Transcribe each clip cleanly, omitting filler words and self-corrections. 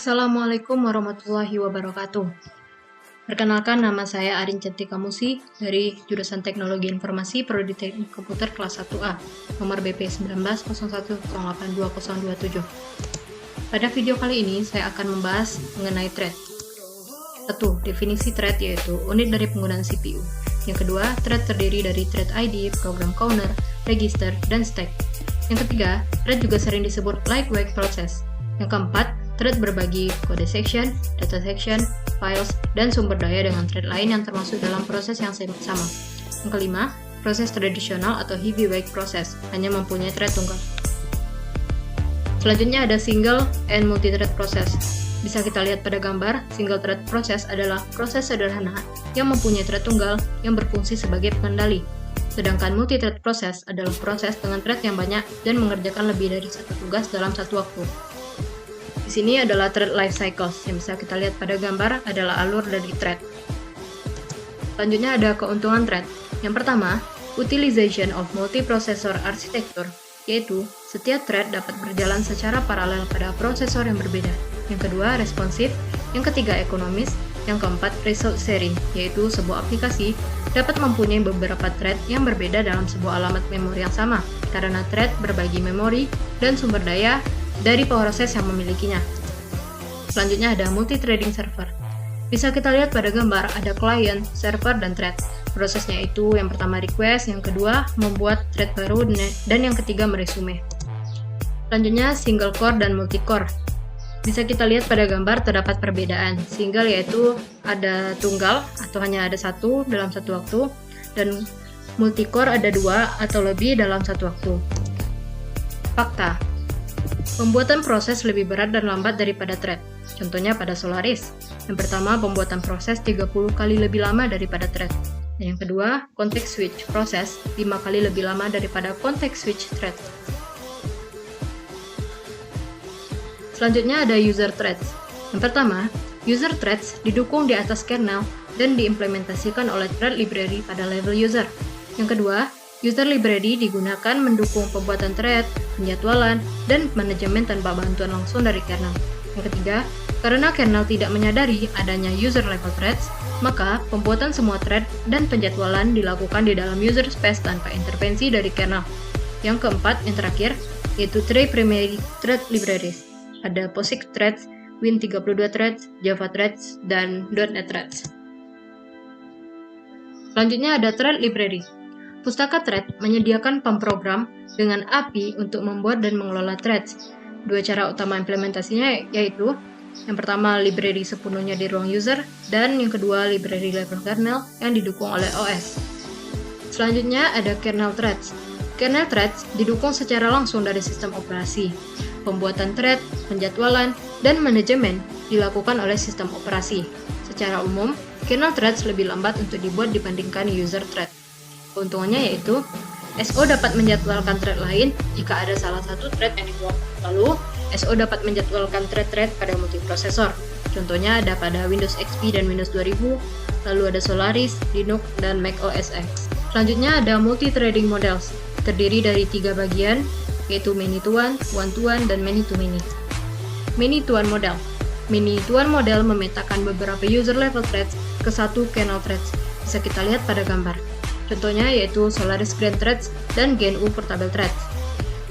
Assalamualaikum warahmatullahi wabarakatuh. Perkenalkan, nama saya Arin Cantika Musi dari jurusan Teknologi Informasi Prodi Teknik Komputer kelas 1A, nomor BP 1901082027. Pada video kali ini saya akan membahas mengenai thread. 1. Definisi thread yaitu unit dari penggunaan CPU. Yang kedua, thread terdiri dari thread ID, program counter, register, dan stack. Yang ketiga, thread juga sering disebut lightweight process. Yang keempat, thread berbagi kode section, data section, files, dan sumber daya dengan thread lain yang termasuk dalam proses yang sama. Yang kelima, proses tradisional atau heavyweight process, hanya mempunyai thread tunggal. Selanjutnya ada single and multi-thread process. Bisa kita lihat pada gambar, single thread process adalah proses sederhana yang mempunyai thread tunggal yang berfungsi sebagai pengendali. Sedangkan multi-thread process adalah proses dengan thread yang banyak dan mengerjakan lebih dari satu tugas dalam satu waktu. Di sini adalah thread life cycles yang bisa kita lihat pada gambar adalah alur dari thread. Selanjutnya ada keuntungan thread. Yang pertama, utilization of multiprocessor architecture, yaitu setiap thread dapat berjalan secara paralel pada prosesor yang berbeda. Yang kedua, responsif. Yang ketiga, ekonomis. Yang keempat, result sharing, yaitu sebuah aplikasi dapat mempunyai beberapa thread yang berbeda dalam sebuah alamat memori yang sama, karena thread berbagi memori dan sumber daya dari proses yang memilikinya. Selanjutnya ada multi-threading server. Bisa kita lihat pada gambar ada client, server, dan thread. Prosesnya itu yang pertama request, yang kedua membuat thread baru, dan yang ketiga meresume. Selanjutnya single core dan multi-core. Bisa kita lihat pada gambar terdapat perbedaan. Single yaitu ada tunggal atau hanya ada satu dalam satu waktu, dan multi-core ada dua atau lebih dalam satu waktu. Fakta. Pembuatan proses lebih berat dan lambat daripada thread. Contohnya pada Solaris. Yang pertama, pembuatan proses 30 kali lebih lama daripada thread. Dan yang kedua, context switch proses 5 kali lebih lama daripada context switch thread. Selanjutnya ada user threads. Yang pertama, user threads didukung di atas kernel dan diimplementasikan oleh thread library pada level user. Yang kedua, user library digunakan mendukung pembuatan thread, penjadwalan, dan manajemen tanpa bantuan langsung dari kernel. Yang ketiga, karena kernel tidak menyadari adanya user level threads, maka pembuatan semua thread dan penjadwalan dilakukan di dalam user space tanpa intervensi dari kernel. Yang keempat, yang terakhir, yaitu three primary thread libraries. Ada POSIX threads, Win32 threads, Java threads, dan .NET threads. Selanjutnya ada thread library. Pustaka thread menyediakan pemrogram dengan API untuk membuat dan mengelola threads. Dua cara utama implementasinya yaitu yang pertama library sepenuhnya di ruang user, dan yang kedua library level kernel yang didukung oleh OS. Selanjutnya ada kernel threads. Kernel threads didukung secara langsung dari sistem operasi. Pembuatan thread, penjadwalan, dan manajemen dilakukan oleh sistem operasi. Secara umum, kernel threads lebih lambat untuk dibuat dibandingkan user thread. Keuntungannya yaitu, SO dapat menjadwalkan thread lain jika ada salah satu thread yang dibuat. Lalu, SO dapat menjadwalkan thread-thread pada multiprosesor. Contohnya ada pada Windows XP dan Windows 2000, lalu ada Solaris, Linux, dan Mac OS X. Selanjutnya ada multi-threading models, terdiri dari 3 bagian, yaitu many-to-one, one-to-one, dan many-to-many. Many-to-one model. Many-to-one model memetakan beberapa user level threads ke satu kernel threads. Bisa kita lihat pada gambar. Contohnya yaitu Solaris Grand Threads dan GNU Portable Threads.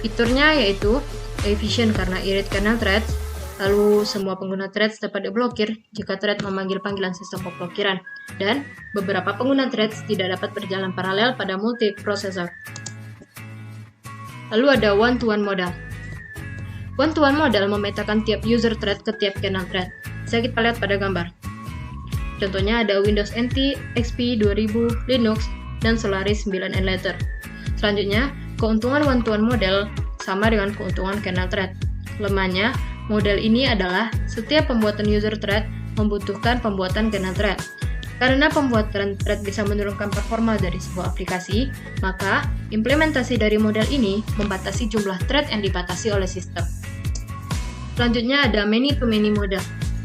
Fiturnya yaitu efisien karena irit kernel threads, lalu semua pengguna threads dapat diblokir jika thread memanggil panggilan sistem pemblokiran, dan beberapa pengguna threads tidak dapat berjalan paralel pada multiprosesor. Lalu ada one-to-one model. One-to-one model memetakan tiap user thread ke tiap kernel thread. Bisa kita lihat pada gambar. Contohnya ada Windows NT, XP 2000, Linux, dan Solaris 9 and later. Selanjutnya, keuntungan one-to-one model sama dengan keuntungan kernel thread. Lemahnya, model ini adalah setiap pembuatan user thread membutuhkan pembuatan kernel thread. Karena pembuatan thread bisa menurunkan performa dari sebuah aplikasi, maka implementasi dari model ini membatasi jumlah thread yang dibatasi oleh sistem. Selanjutnya ada many-to-many model.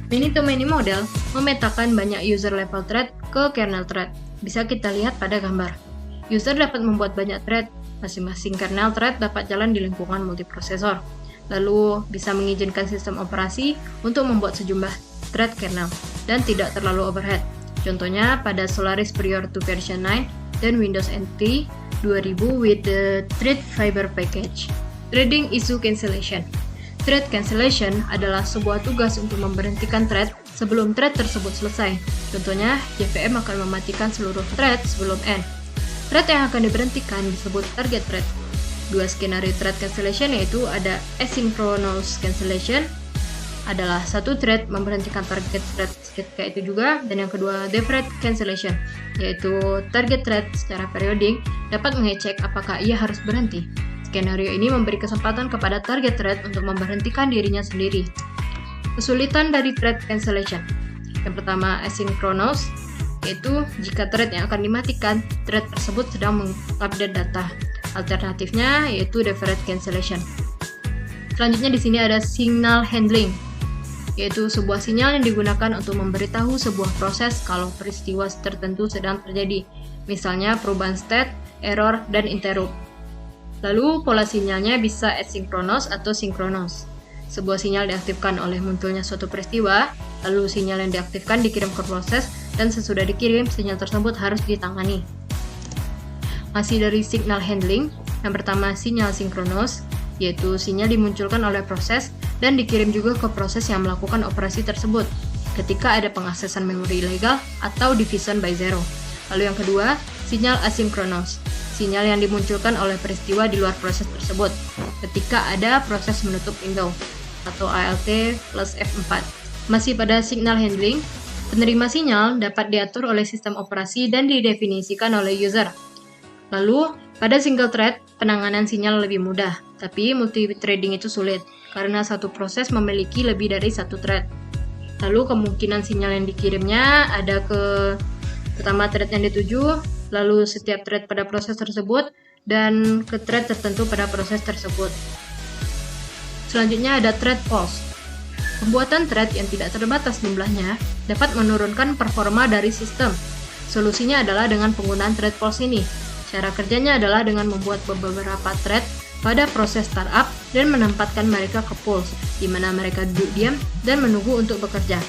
Many-to-many model memetakan banyak user level thread ke kernel thread. Bisa kita lihat pada gambar. User dapat membuat banyak thread, masing-masing kernel thread dapat jalan di lingkungan multiprosesor. lalu bisa mengizinkan sistem operasi untuk membuat sejumlah thread kernel dan tidak terlalu overhead. Contohnya pada Solaris prior to version 9 dan Windows NT 2000 with the Thread Fiber Package. Threading Issue Cancellation. Thread cancellation adalah sebuah tugas untuk memberhentikan thread sebelum thread tersebut selesai. Contohnya, JVM akan mematikan seluruh thread sebelum end. Thread yang akan diberhentikan disebut target thread. Dua skenario thread cancellation yaitu ada asynchronous cancellation, adalah satu thread memberhentikan target thread ketika itu juga, dan yang kedua deferred cancellation, yaitu target thread secara periodik dapat mengecek apakah ia harus berhenti. Skenario ini memberi kesempatan kepada target thread untuk memberhentikan dirinya sendiri. Kesulitan dari thread cancellation. Yang pertama, asynchronous, yaitu jika thread yang akan dimatikan, thread tersebut sedang mengupdate data. Alternatifnya yaitu deferred cancellation. Selanjutnya di sini ada signal handling, yaitu sebuah sinyal yang digunakan untuk memberitahu sebuah proses kalau peristiwa tertentu sedang terjadi, misalnya perubahan state, error, dan interrupt. Lalu pola sinyalnya bisa asynchronous atau synchronous. Sebuah sinyal diaktifkan oleh munculnya suatu peristiwa, lalu sinyal yang diaktifkan dikirim ke proses, dan sesudah dikirim, sinyal tersebut harus ditangani. Masih dari signal handling, yang pertama sinyal sinkronos, yaitu sinyal dimunculkan oleh proses dan dikirim juga ke proses yang melakukan operasi tersebut ketika ada pengaksesan memori ilegal atau division by zero. Lalu yang kedua, sinyal asinkronos, sinyal yang dimunculkan oleh peristiwa di luar proses tersebut ketika ada proses menutup window atau ALT plus F4. Masih pada signal handling, penerima sinyal dapat diatur oleh sistem operasi dan didefinisikan oleh user. Lalu, pada single thread, penanganan sinyal lebih mudah, tapi multi-threading itu sulit karena satu proses memiliki lebih dari satu thread. Lalu kemungkinan sinyal yang dikirimnya ada ke pertama thread yang dituju, lalu setiap thread pada proses tersebut, dan ke thread tertentu pada proses tersebut. Selanjutnya ada thread pulse. Pembuatan thread yang tidak terbatas jumlahnya dapat menurunkan performa dari sistem. Solusinya adalah dengan penggunaan thread pulse ini. Cara kerjanya adalah dengan membuat beberapa thread pada proses startup dan menempatkan mereka ke pulse, di mana mereka duduk diam dan menunggu untuk bekerja.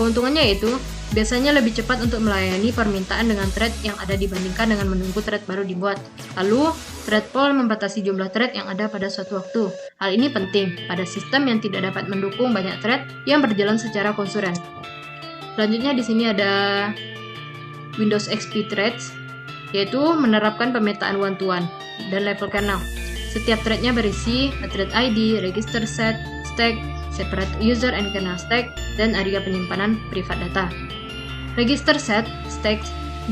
Keuntungannya yaitu biasanya lebih cepat untuk melayani permintaan dengan thread yang ada dibandingkan dengan menunggu thread baru dibuat. Lalu, thread pool membatasi jumlah thread yang ada pada suatu waktu. Hal ini penting pada sistem yang tidak dapat mendukung banyak thread yang berjalan secara konkuren. Selanjutnya di sini ada Windows XP Threads, yaitu menerapkan pemetaan one-to-one dan level kernel. Setiap threadnya berisi thread ID, register set, stack, separate user and kernel stack, dan area penyimpanan privat data. Register set, stack,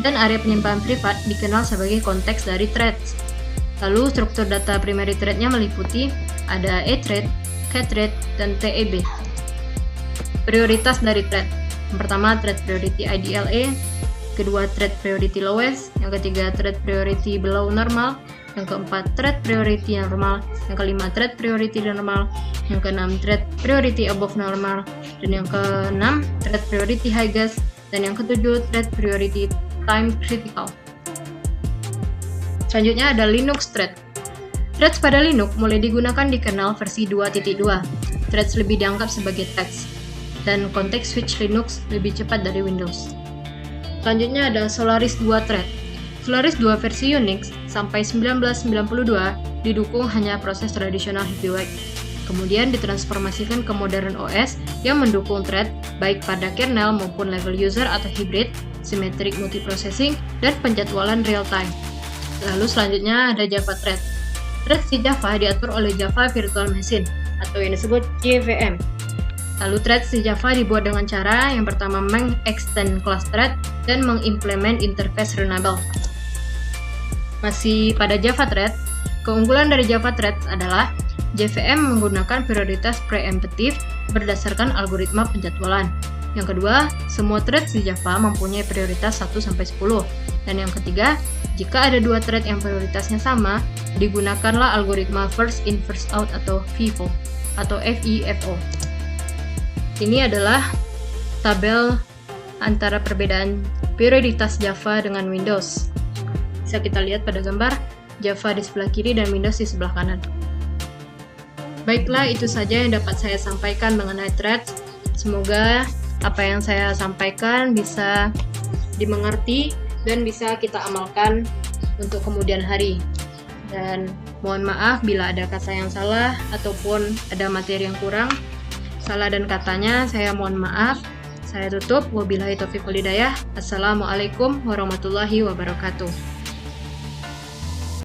dan area penyimpanan privat dikenal sebagai konteks dari threads. Lalu struktur data primary threadnya meliputi ada A-thread, K-thread, dan TEB. Prioritas dari thread. Yang pertama, thread priority IDLE, kedua thread priority lowest, yang ketiga thread priority below normal, yang keempat thread priority normal, yang kelima thread priority normal, yang keenam thread priority above normal, dan yang keenam thread priority highest, dan yang ketujuh thread priority time critical. Selanjutnya ada Linux thread. Threads pada Linux mulai digunakan di kernel versi 2.2. Threads lebih dianggap sebagai teks, dan konteks switch Linux lebih cepat dari Windows. Selanjutnya ada Solaris 2 thread. Solaris 2 versi Unix sampai 1992 didukung hanya proses tradisional heavyweight. Kemudian ditransformasikan ke modern OS yang mendukung thread baik pada kernel maupun level user atau hybrid, symmetric multiprocessing, dan penjadwalan real time. Lalu selanjutnya ada Java thread. Threads di Java diatur oleh Java Virtual Machine atau yang disebut JVM. Lalu threads di Java dibuat dengan cara yang pertama meng-extend class thread dan mengimplement interface runnable. Masih pada Java thread, keunggulan dari Java threads adalah JVM menggunakan prioritas preemptive berdasarkan algoritma penjadwalan. Yang kedua, semua threads di Java mempunyai prioritas 1-10. Dan yang ketiga, jika ada dua thread yang prioritasnya sama, digunakanlah algoritma first in first out atau FIFO atau FIFO. Ini adalah tabel antara perbedaan prioritas Java dengan Windows. Bisa kita lihat pada gambar Java di sebelah kiri dan Windows di sebelah kanan. Baiklah, itu saja yang dapat saya sampaikan mengenai threads. Semoga apa yang saya sampaikan bisa dimengerti dan bisa kita amalkan untuk kemudian hari. Dan mohon maaf bila ada kata yang salah ataupun ada materi yang kurang. Salah dan katanya saya mohon maaf. Saya tutup. Wabillahi taufiq wal hidayah. Assalamualaikum warahmatullahi wabarakatuh.